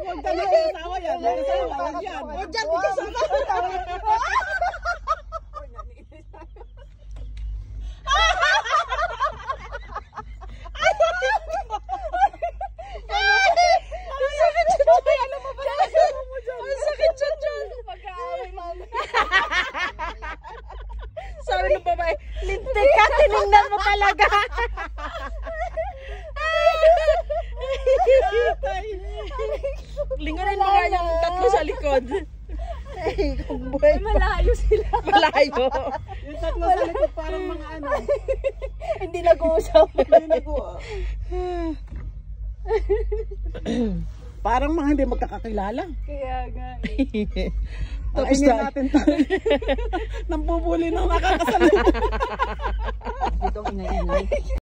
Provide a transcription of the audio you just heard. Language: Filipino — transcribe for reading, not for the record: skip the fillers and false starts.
Huwag ka na tawa yan. Huwag dyan, bigas ang tawa. Sabi ng babae, lintik ka, tinignan mo talaga. Lingarin mo nga yung tatlo sa likod. Malayo sila. Malayo. Yung tatlo sa likod parang mga ano. Hindi nag-uusap. Hindi nag-uusap. Parang mga hindi magkakakilala. Kaya nga. Tapos natin tayo. Nambubuli ng nakakasalita. Dito ang ingay-ingay.